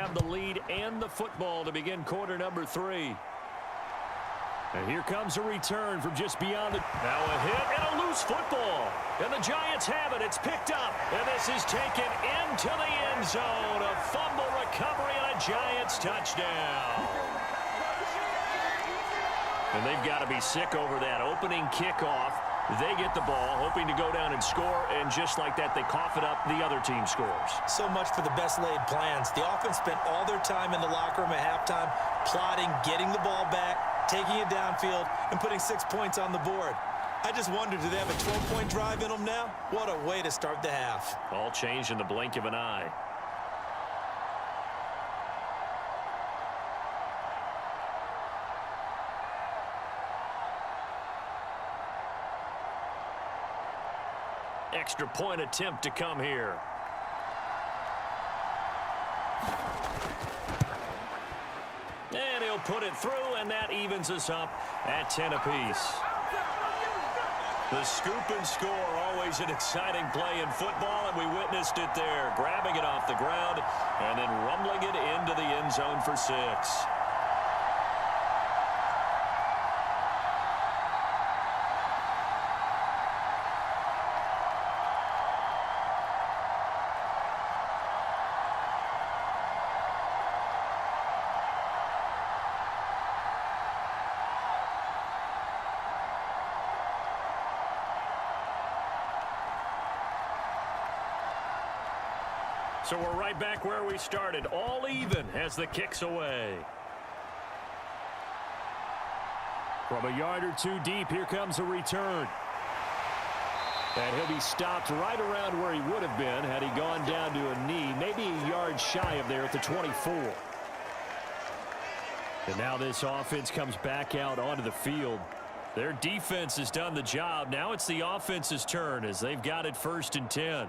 have the lead and the football to begin quarter number 3. And here comes a return from just beyond the... Now a hit and a loose football. And the Giants have it. It's picked up. And this is taken into the end zone. A fumble recovery and a Giants touchdown. And they've got to be sick over that opening kickoff. They get the ball, hoping to go down and score, and just like that, they cough it up. The other team scores. So much for the best laid plans. The offense spent all their time in the locker room at halftime plotting, getting the ball back, taking it downfield, and putting 6 points on the board. I just wonder, do they have a 12-point drive in them now? What a way to start the half. All changed in the blink of an eye. Extra point attempt to come here. And he'll put it through, and that evens us up at 10 apiece. The scoop and score, always an exciting play in football, and we witnessed it there. Grabbing it off the ground and then rumbling it into the end zone for 6. So we're right back where we started, all even as the kick's away. From a yard or two deep, here comes a return. And he'll be stopped right around where he would have been had he gone down to a knee, maybe a yard shy of there at the 24. And now this offense comes back out onto the field. Their defense has done the job. Now it's the offense's turn as they've got it 1st and 10.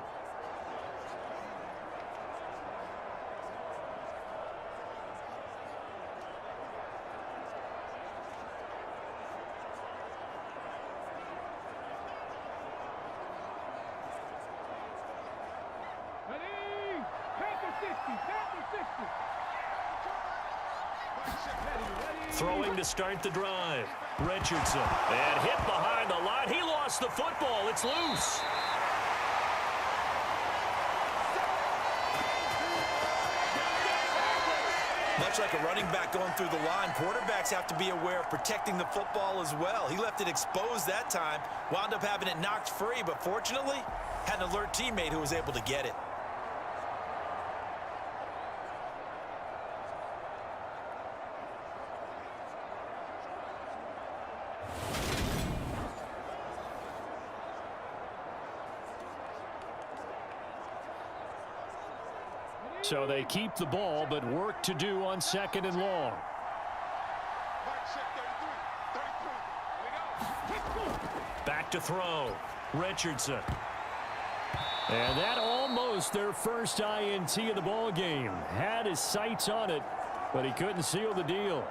Throwing to start the drive. Richardson. And hit behind the line. He lost the football. It's loose. Much like a running back going through the line, quarterbacks have to be aware of protecting the football as well. He left it exposed that time, wound up having it knocked free, but fortunately, had an alert teammate who was able to get it. So they keep the ball, but work to do on 2nd and long. Back to throw. Richardson. And that almost their first INT of the ball game. Had his sights on it, but he couldn't seal the deal.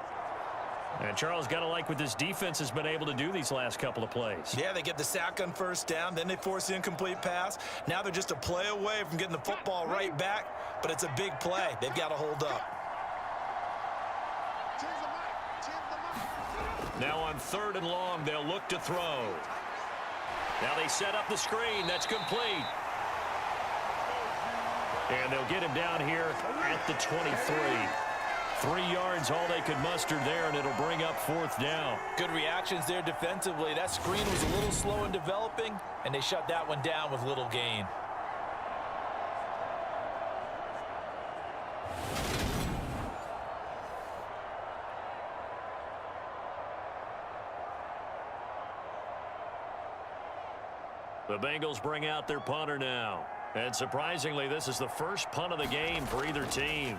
And Charles, got to like what this defense has been able to do these last couple of plays. Yeah, they get the sack on 1st down, then they force the incomplete pass. Now they're just a play away from getting the football right back, but it's a big play. They've got to hold up. Now on 3rd and long, they'll look to throw. Now they set up the screen. That's complete. And they'll get him down here at the 23. 3 yards, all they could muster there, and it'll bring up 4th down. Good reactions there defensively. That screen was a little slow in developing, and they shut that one down with little gain. The Bengals bring out their punter now. And surprisingly, this is the first punt of the game for either team.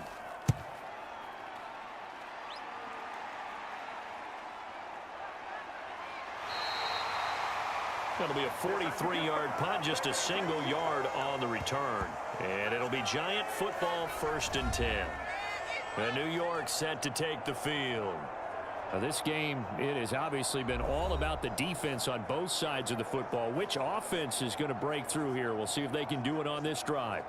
It'll be a 43-yard punt, just a single yard on the return. And it'll be Giant football 1st and 10. And New York set to take the field. Now this game, it has obviously been all about the defense on both sides of the football. Which offense is going to break through here? We'll see if they can do it on this drive.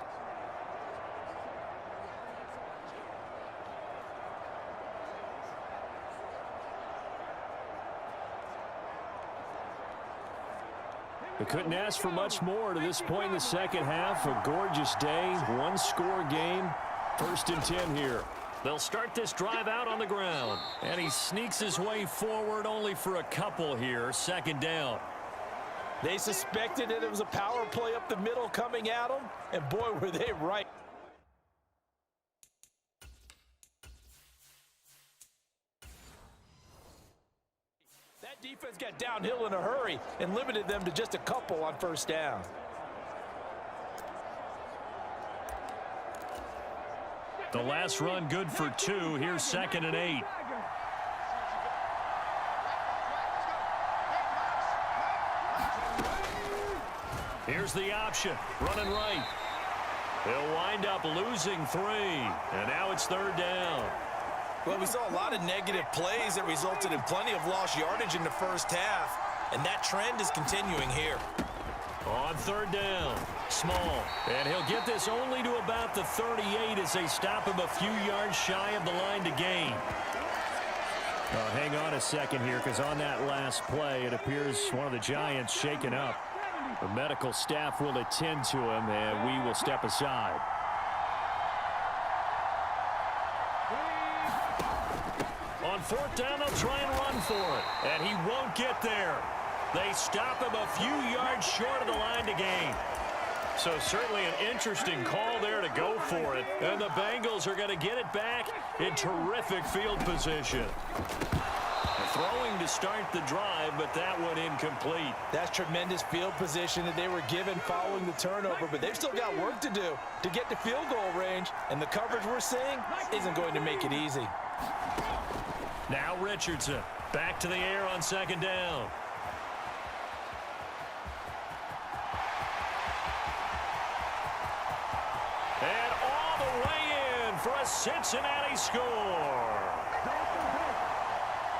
We couldn't ask for much more to this point in the second half. A gorgeous day, one-score game. 1st and 10 here. They'll start this drive out on the ground. And he sneaks his way forward only for a couple here. 2nd down. They suspected that it was a power play up the middle coming at them. And boy, were they right. That defense got downhill in a hurry and limited them to just a couple on 1st down. The last run good for 2. Here's 2nd and 8. Here's the option. Running right. They'll wind up losing 3. And now it's 3rd down. Well, we saw a lot of negative plays that resulted in plenty of lost yardage in the 1st half. And that trend is continuing here. On 3rd down, Small. And he'll get this only to about the 38 as they stop him a few yards shy of the line to gain. Hang on a second here, because on that last play, it appears one of the Giants shaken up. The medical staff will attend to him, and we will step aside. On 4th down, they'll try and run for it. And he won't get there. They stop him a few yards short of the line to gain. So certainly an interesting call there to go for it. And the Bengals are going to get it back in terrific field position. Throwing to start the drive, but that one incomplete. That's tremendous field position that they were given following the turnover, but they've still got work to do to get to field goal range, and the coverage we're seeing isn't going to make it easy. Now Richardson back to the air on 2nd down. And all the way in for a Cincinnati score.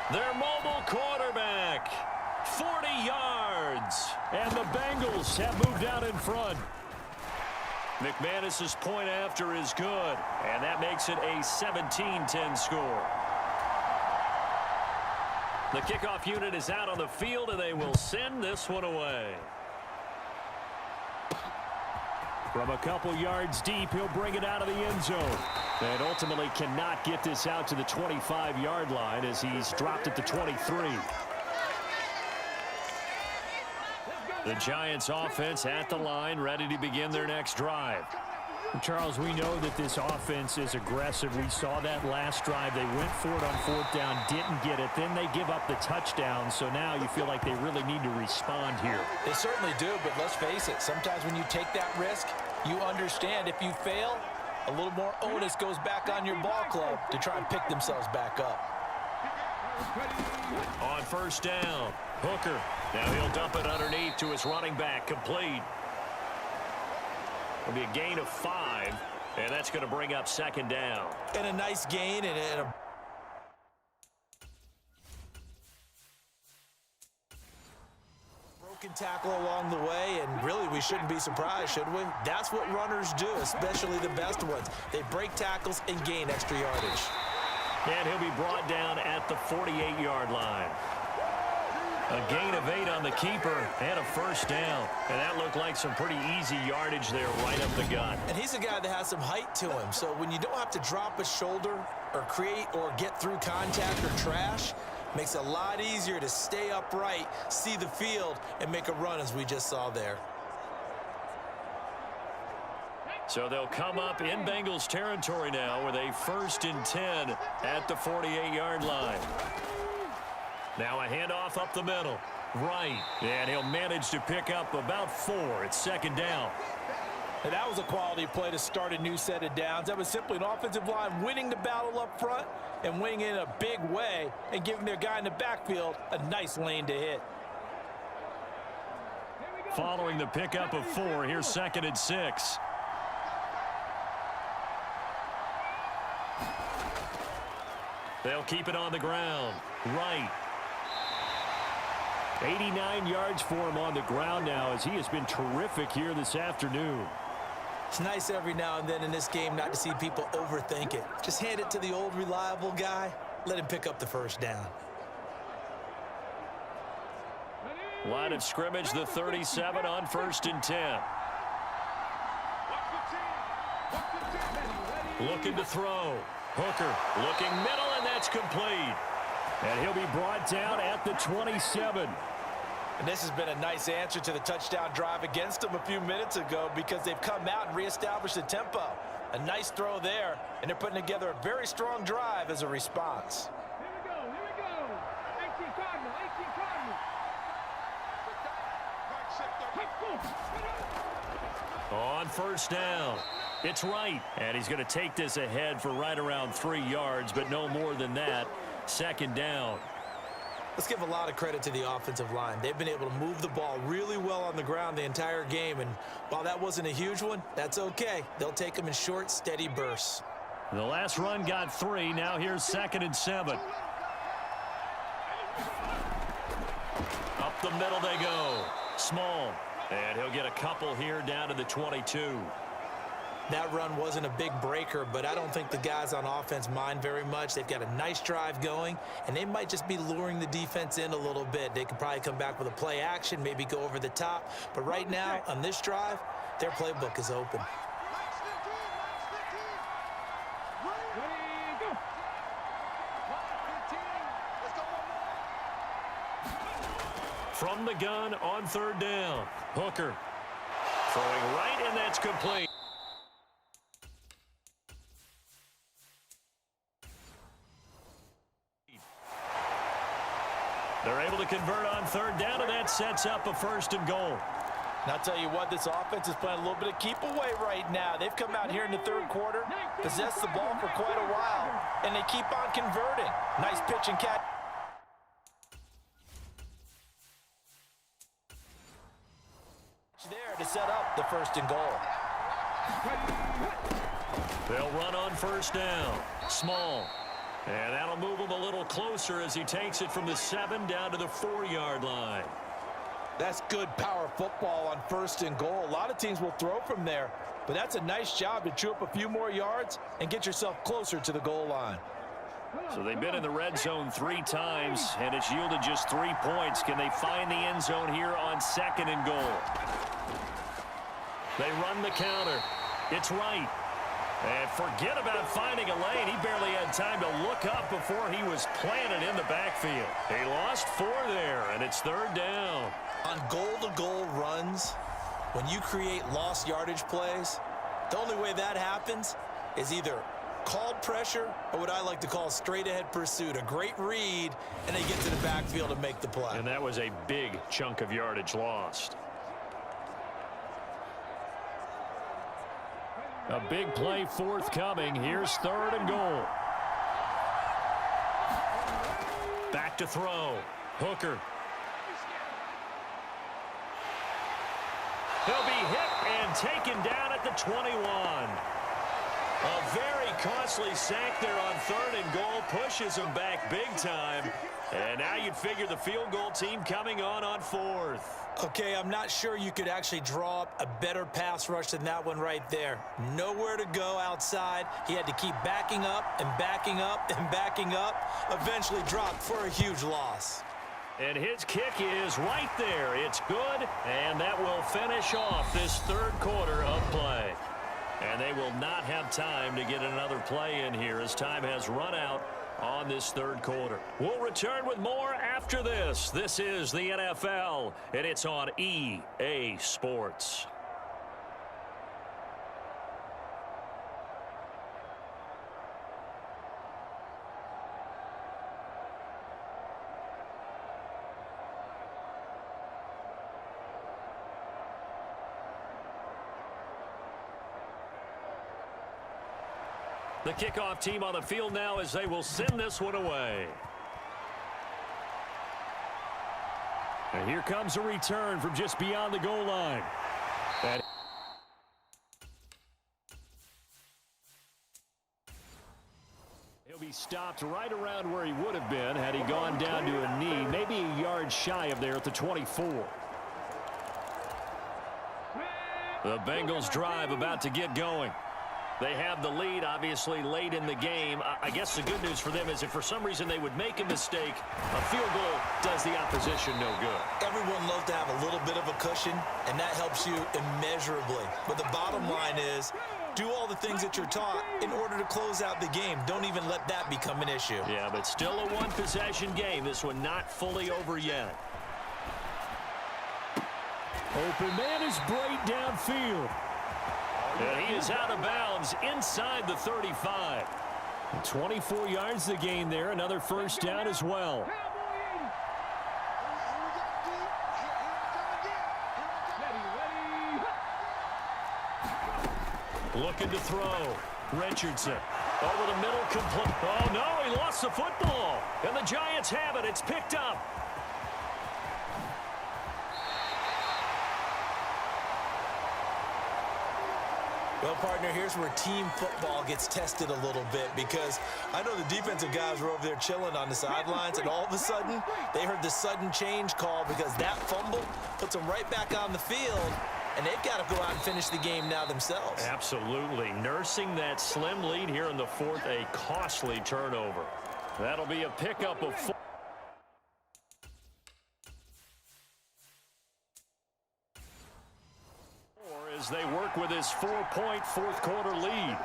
Their mobile quarterback, 40 yards, and the Bengals have moved out in front. McManus's point after is good, and that makes it a 17-10 score. The kickoff unit is out on the field, and they will send this one away. From a couple yards deep, he'll bring it out of the end zone. And ultimately cannot get this out to the 25-yard line as he's dropped at the 23. The Giants offense at the line, ready to begin their next drive. Charles, we know that this offense is aggressive. We saw that last drive. They went for it on 4th down, didn't get it. Then they give up the touchdown. So now you feel like they really need to respond here. They certainly do, but let's face it. Sometimes when you take that risk, you understand if you fail, a little more onus goes back on your ball club to try and pick themselves back up. On 1st down, Hooker. Now he'll dump it underneath to his running back, complete. It'll be a gain of 5, and that's going to bring up 2nd down. And a nice gain and a broken tackle along the way, and really we shouldn't be surprised, should we? That's what runners do, especially the best ones. They break tackles and gain extra yardage. And he'll be brought down at the 48-yard line. A gain of 8 on the keeper and a 1st down. And that looked like some pretty easy yardage there right up the gut. And he's a guy that has some height to him. So when you don't have to drop a shoulder or create or get through contact or trash, makes it a lot easier to stay upright, see the field, and make a run as we just saw there. So they'll come up in Bengals territory now with a 1st and 10 at the 48-yard line. Now a handoff up the middle. Right. And he'll manage to pick up about 4. It's 2nd down. And that was a quality play to start a new set of downs. That was simply an offensive line winning the battle up front and winning in a big way and giving their guy in the backfield a nice lane to hit. Following the pickup of 4, here's 2nd and 6. They'll keep it on the ground. Right. 89 yards for him on the ground now as he has been terrific here this afternoon. It's nice every now and then in this game not to see people overthink it. Just hand it to the old reliable guy. Let him pick up the 1st down. Line of scrimmage, the 37 on 1st and 10. Looking to throw. Hooker looking middle, and that's complete. And he'll be brought down at the 27. And this has been a nice answer to the touchdown drive against them a few minutes ago because they've come out and reestablished the tempo. A nice throw there, and they're putting together a very strong drive as a response. Here we go. 18 Cardinal. On 1st down, it's Wright, and he's going to take this ahead for right around 3 yards, but no more than that. 2nd down. Let's give a lot of credit to the offensive line. They've been able to move the ball really well on the ground the entire game, and while that wasn't a huge one, that's okay. They'll take them in short, steady bursts. The last run got 3. Now here's 2nd and 7. Up the middle they go. Small. And he'll get a couple here down to the 22. That run wasn't a big breaker, but I don't think the guys on offense mind very much. They've got a nice drive going, and they might just be luring the defense in a little bit. They could probably come back with a play action, maybe go over the top. But right now, on this drive, their playbook is open. From the gun on 3rd down. Hooker throwing right, and that's complete. They're able to convert on 3rd down, and that sets up a 1st and goal. And I'll tell you what, this offense is playing a little bit of keep away right now. They've come out here in the 3rd quarter, possessed the ball for quite a while, and they keep on converting. Nice pitch and catch. There to set up the 1st and goal. They'll run on 1st down. Small. And that'll move him a little closer as he takes it from the 7 down to the 4-yard line. That's good power football on 1st and goal. A lot of teams will throw from there, but that's a nice job to chew up a few more yards and get yourself closer to the goal line. So they've been in the red zone 3 times, and it's yielded just 3 points. Can they find the end zone here on 2nd and goal? They run the counter. It's Wright. And forget about finding a lane. He barely had time to look up before he was planted in the backfield. He lost 4 there, and it's 3rd down. On goal-to-goal runs, when you create lost yardage plays, the only way that happens is either called pressure or what I like to call straight-ahead pursuit. A great read, and they get to the backfield and make the play. And that was a big chunk of yardage lost. A big play forthcoming. Here's 3rd and goal. Back to throw. Hooker. He'll be hit and taken down at the 21. A very costly sack there on 3rd and goal. Pushes him back big time. And now you'd figure the field goal team coming on 4th. Okay, I'm not sure you could actually draw up a better pass rush than that one right there. Nowhere to go outside. He had to keep backing up and backing up and backing up. Eventually dropped for a huge loss. And his kick is right there. It's good, and that will finish off this 3rd quarter of play. And they will not have time to get another play in here as time has run out on this 3rd quarter. We'll return with more after this. This is the NFL, and it's on EA Sports. The kickoff team on the field now as they will send this one away. And here comes a return from just beyond the goal line. And he'll be stopped right around where he would have been had he gone down to a knee, maybe a yard shy of there at the 24. The Bengals drive about to get going. They have the lead, obviously, late in the game. I guess the good news for them is if for some reason they would make a mistake, a field goal does the opposition no good. Everyone loves to have a little bit of a cushion, and that helps you immeasurably. But the bottom line is, do all the things that you're taught in order to close out the game. Don't even let that become an issue. Yeah, but still a one-possession game. This one not fully over yet. Open man is Brody downfield. And he is out of bounds inside the 35. 24 yards the gain there. Another first down as well. Looking to throw. Richardson over the middle. Complete. Oh, no, he lost the football. And the Giants have it. It's picked up. Well, partner, here's where team football gets tested a little bit because I know the defensive guys were over there chilling on the sidelines, and all of a sudden, they heard the sudden change call because that fumble puts them right back on the field, and they've got to go out and finish the game now themselves. Absolutely. Nursing that slim lead here in the fourth, a costly turnover. That'll be a pickup of 4. As they work with his 4-point fourth-quarter lead.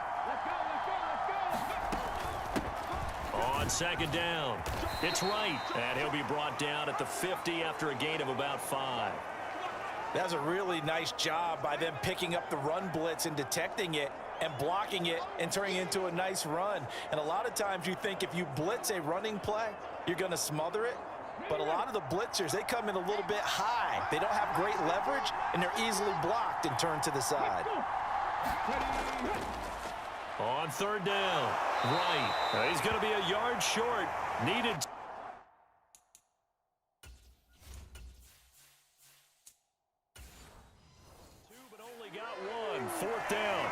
On second down, it's right, and he'll be brought down at the 50 after a gain of about 5. That was a really nice job by them picking up the run blitz and detecting it and blocking it and turning it into a nice run. And a lot of times you think if you blitz a running play, you're going to smother it. But a lot of the blitzers, they come in a little bit high. They don't have great leverage, and they're easily blocked and turned to the side. On third down, right. He's going to be a yard short. Needed. Two, but only got one. Fourth down.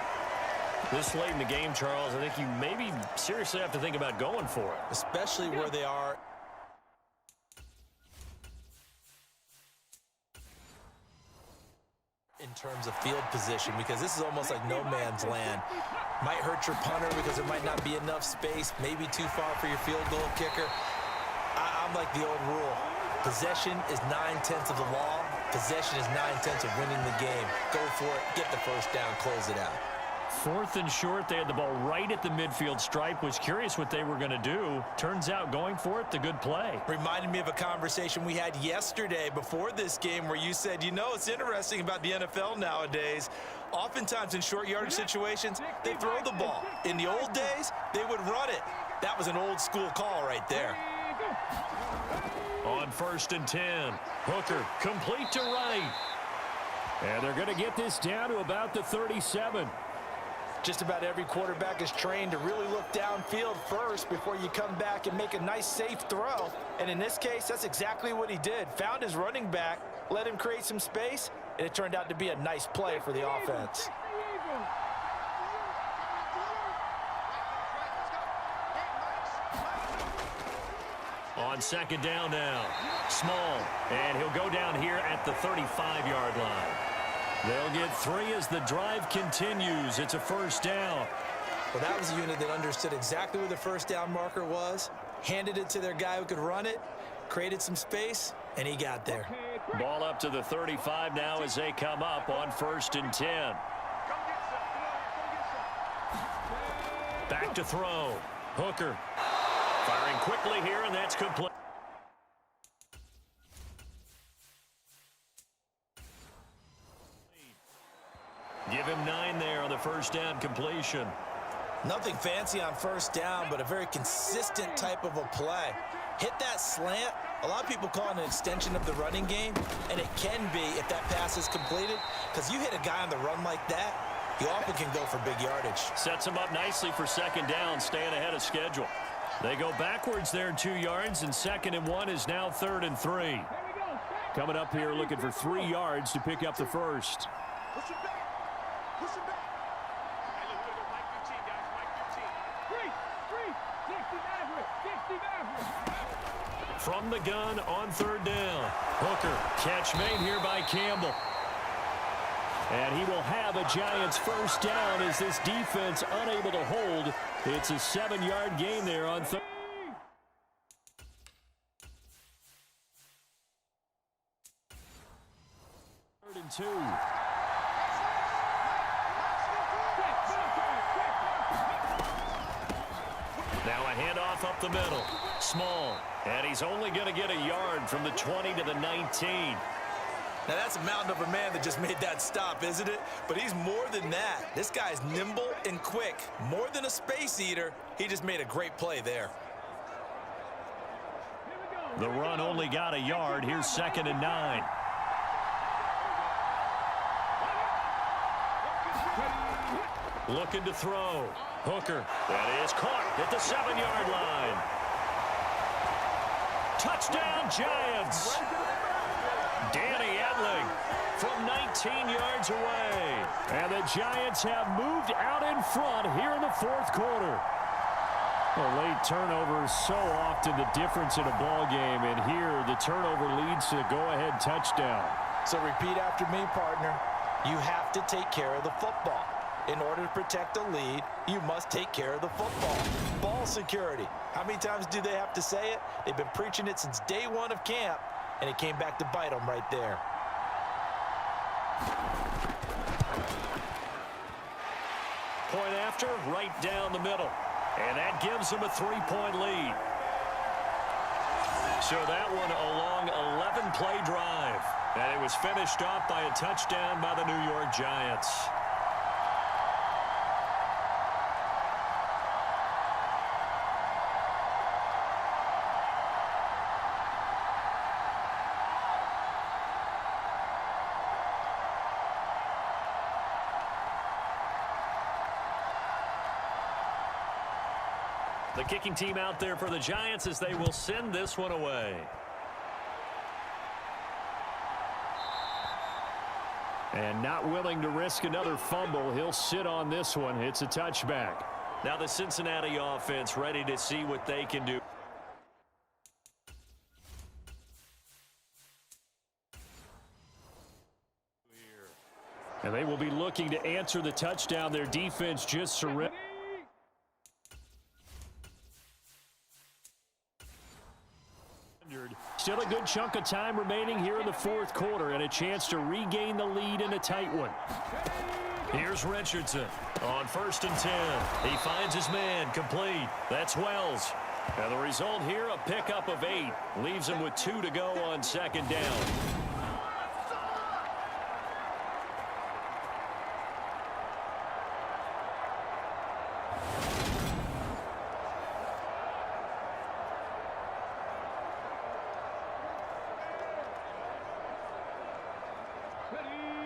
This late in the game, Charles, I think you maybe seriously have to think about going for it. Especially where they are. In terms of field position, because this is almost like no man's land. Might hurt your punter because there might not be enough space, maybe too far for your field goal kicker. I'm like the old rule. Possession is 9/10 of the law. Possession is 9/10 of winning the game. Go for it, get the first down, close it out. Fourth and short, they had the ball right at the midfield stripe. Was curious what they were going to do. Turns out going for it, the good play. Reminded me of a conversation we had yesterday before this game where you said, you know, it's interesting about the NFL nowadays. Oftentimes in short yardage situations, they throw the ball. In the old days, they would run it. That was an old school call right there. On first and 10, Hooker complete to right. And they're going to get this down to about the 37. Just about every quarterback is trained to really look downfield first before you come back and make a nice, safe throw. And in this case, that's exactly what he did. Found his running back, let him create some space, and it turned out to be a nice play for the offense. On second down now, Small, and he'll go down here at the 35-yard line. They'll get 3 as the drive continues. It's a first down. Well, that was a unit that understood exactly where the first down marker was, handed it to their guy who could run it, created some space, and he got there. Ball up to the 35 now as they come up on first and 10. Back to throw. Hooker firing quickly here, and that's complete. Give him 9 there on the first down completion. Nothing fancy on first down, but a very consistent type of a play. Hit that slant. A lot of people call it an extension of the running game, and it can be if that pass is completed, because you hit a guy on the run like that, he often can go for big yardage. Sets him up nicely for second down, staying ahead of schedule. They go backwards there 2 yards, and second and 1 is now third and 3. Coming up here looking for 3 yards to pick up the first. Push it back. Push it back. Hey, look, we're going to mic your team, guys. Mic your team. Free. 60 Maverick. From the gun on third down. Hooker, catch made here by Campbell. And he will have a Giants first down as this defense unable to hold. It's a 7-yard gain there on third. 3rd and 2. Now a handoff up the middle. Small. And he's only going to get a yard from the 20 to the 19. Now, that's a mountain of a man that just made that stop, isn't it? But he's more than that. This guy's nimble and quick. More than a space eater, he just made a great play there. The run only got a yard. Here's 2nd and 9. Looking to throw. Hooker. That is caught at the 7-yard line. Touchdown, Giants. Danny Etling from 19 yards away. And the Giants have moved out in front here in the 4th quarter. A late turnover is so often the difference in a ball game, and here the turnover leads to the go-ahead touchdown. So repeat after me, partner. You have to take care of the football. In order to protect the lead, you must take care of the football. Ball security. How many times do they have to say it? They've been preaching it since day 1 of camp, and it came back to bite them right there. Point after, right down the middle. And that gives them a 3-point lead. So that one a long 11-play drive. And it was finished off by a touchdown by the New York Giants. The kicking team out there for the Giants as they will send this one away. And not willing to risk another fumble, he'll sit on this one. It's a touchback. Now the Cincinnati offense ready to see what they can do. And they will be looking to answer the touchdown. Their defense just surrendered. Still a good chunk of time remaining here in the 4th quarter and a chance to regain the lead in a tight one. Here's Richardson on 1st and 10. He finds his man complete. That's Wells. And the result here, a pickup of 8. Leaves him with 2 to go on 2nd down.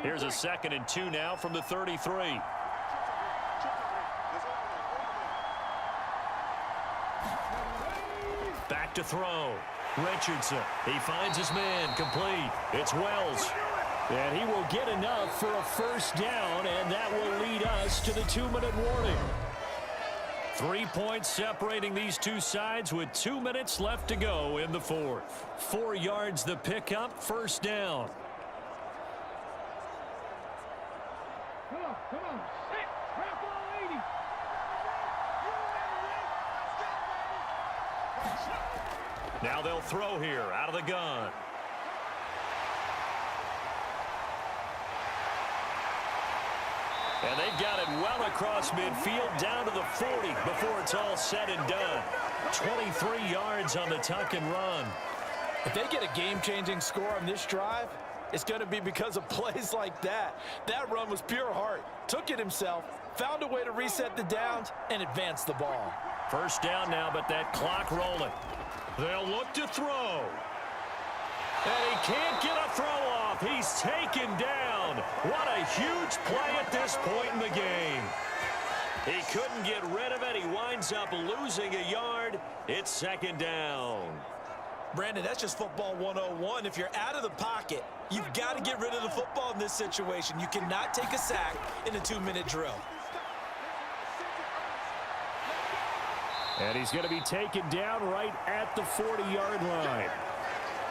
Here's a 2nd and 2 now from the 33. Back to throw. Richardson. He finds his man complete. It's Wells. And he will get enough for a first down, and that will lead us to the 2-minute warning. 3 points separating these two sides with 2 minutes left to go in the 4th. 4 yards the pickup, first down. Come on, sit, trap on 80. Now they'll throw here out of the gun. And they've got it well across midfield down to the 40 before it's all said and done. 23 yards on the tuck and run. If they get a game-changing score on this drive, it's going to be because of plays like that. That run was pure heart. Took it himself, found a way to reset the downs, and advance the ball. First down now, but that clock rolling. They'll look to throw. And he can't get a throw off. He's taken down. What a huge play at this point in the game. He couldn't get rid of it. He winds up losing a yard. It's second down. Brandon, that's just football 101. If you're out of the pocket, you've got to get rid of the football in this situation. You cannot take a sack in a 2-minute drill. And he's going to be taken down right at the 40-yard line.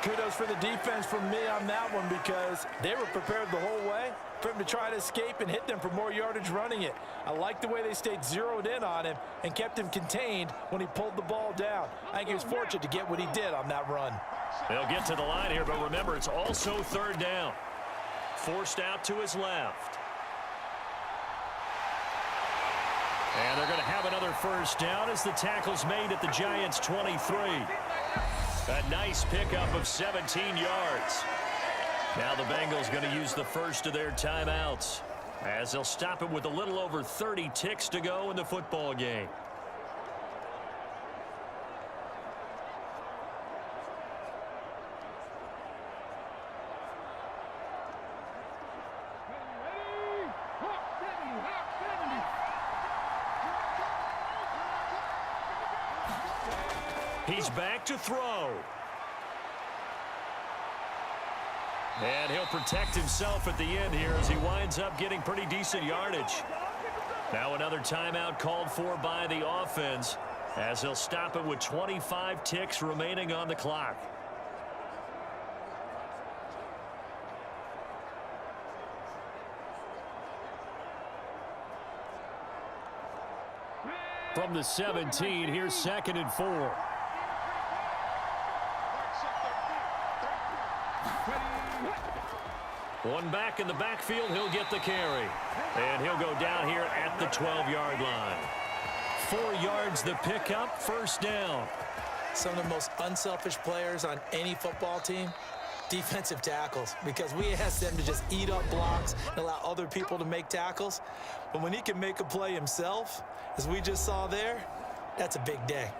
Kudos for the defense from me on that one because they were prepared the whole way for him to try to escape and hit them for more yardage running it. I like the way they stayed zeroed in on him and kept him contained when he pulled the ball down. I think he was fortunate to get what he did on that run. They'll get to the line here, but remember, it's also third down. Forced out to his left. And they're going to have another first down as the tackle's made at the Giants' 23. A nice pickup of 17 yards. Now the Bengals going to use the first of their timeouts as they'll stop it with a little over 30 ticks to go in the football game. He's back to throw. And he'll protect himself at the end here as he winds up getting pretty decent yardage. Now another timeout called for by the offense as he'll stop it with 25 ticks remaining on the clock. From the 17, here's 2nd and 4. One back in the backfield, he'll get the carry. And he'll go down here at the 12-yard line. 4 yards the pickup, first down. Some of the most unselfish players on any football team, defensive tackles, because we ask them to just eat up blocks and allow other people to make tackles. But when he can make a play himself, as we just saw there, that's a big day.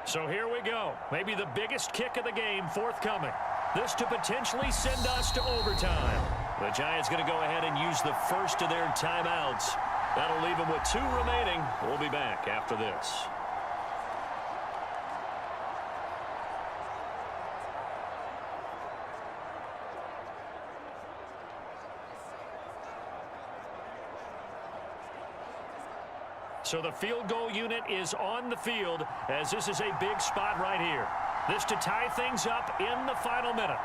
So here we go. Maybe the biggest kick of the game forthcoming. This to potentially send us to overtime. The Giants going to go ahead and use the first of their timeouts. That'll leave them with 2 remaining. We'll be back after this. So the field goal unit is on the field as this is a big spot right here. This to tie things up in the final minute.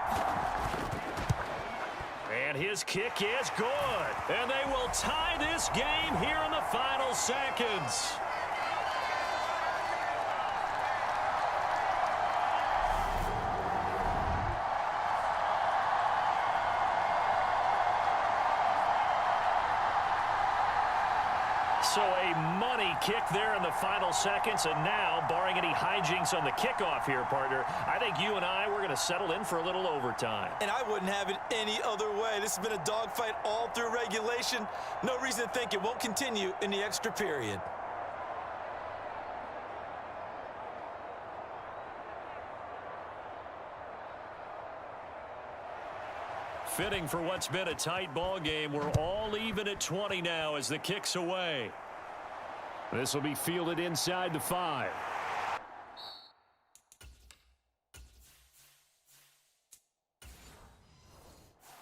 And his kick is good. And they will tie this game here in the final seconds. So a money kick there in the final seconds. And now, barring any hijinks on the kickoff here, partner, I think you and I, we're going to settle in for a little overtime. And I wouldn't have it any other way. This has been a dogfight all through regulation. No reason to think it won't continue in the extra period. Fitting for what's been a tight ball game. We're all even at 20 now as the kick's away. This will be fielded inside the 5.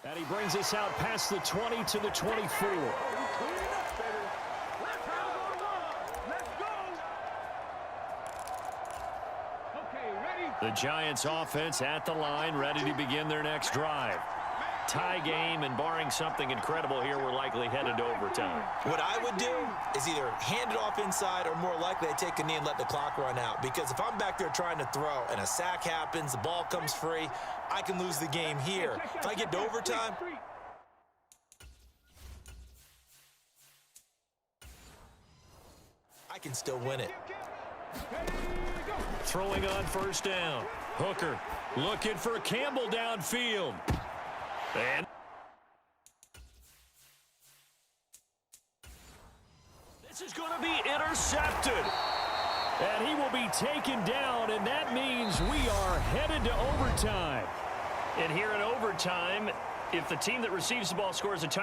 And he brings us out past the 20 to the 24. The Giants offense at the line, ready to begin their next drive. Tie game, and barring something incredible here, we're likely headed to overtime. What I would do is either hand it off inside or more likely I take a knee and let the clock run out. Because if I'm back there trying to throw and a sack happens, the ball comes free, I can lose the game here. If I get to overtime, I can still win it. Throwing on first down. Hooker looking for Campbell downfield. And this is going to be intercepted. And he will be taken down, and that means we are headed to overtime. And here in overtime, if the team that receives the ball scores a touchdown,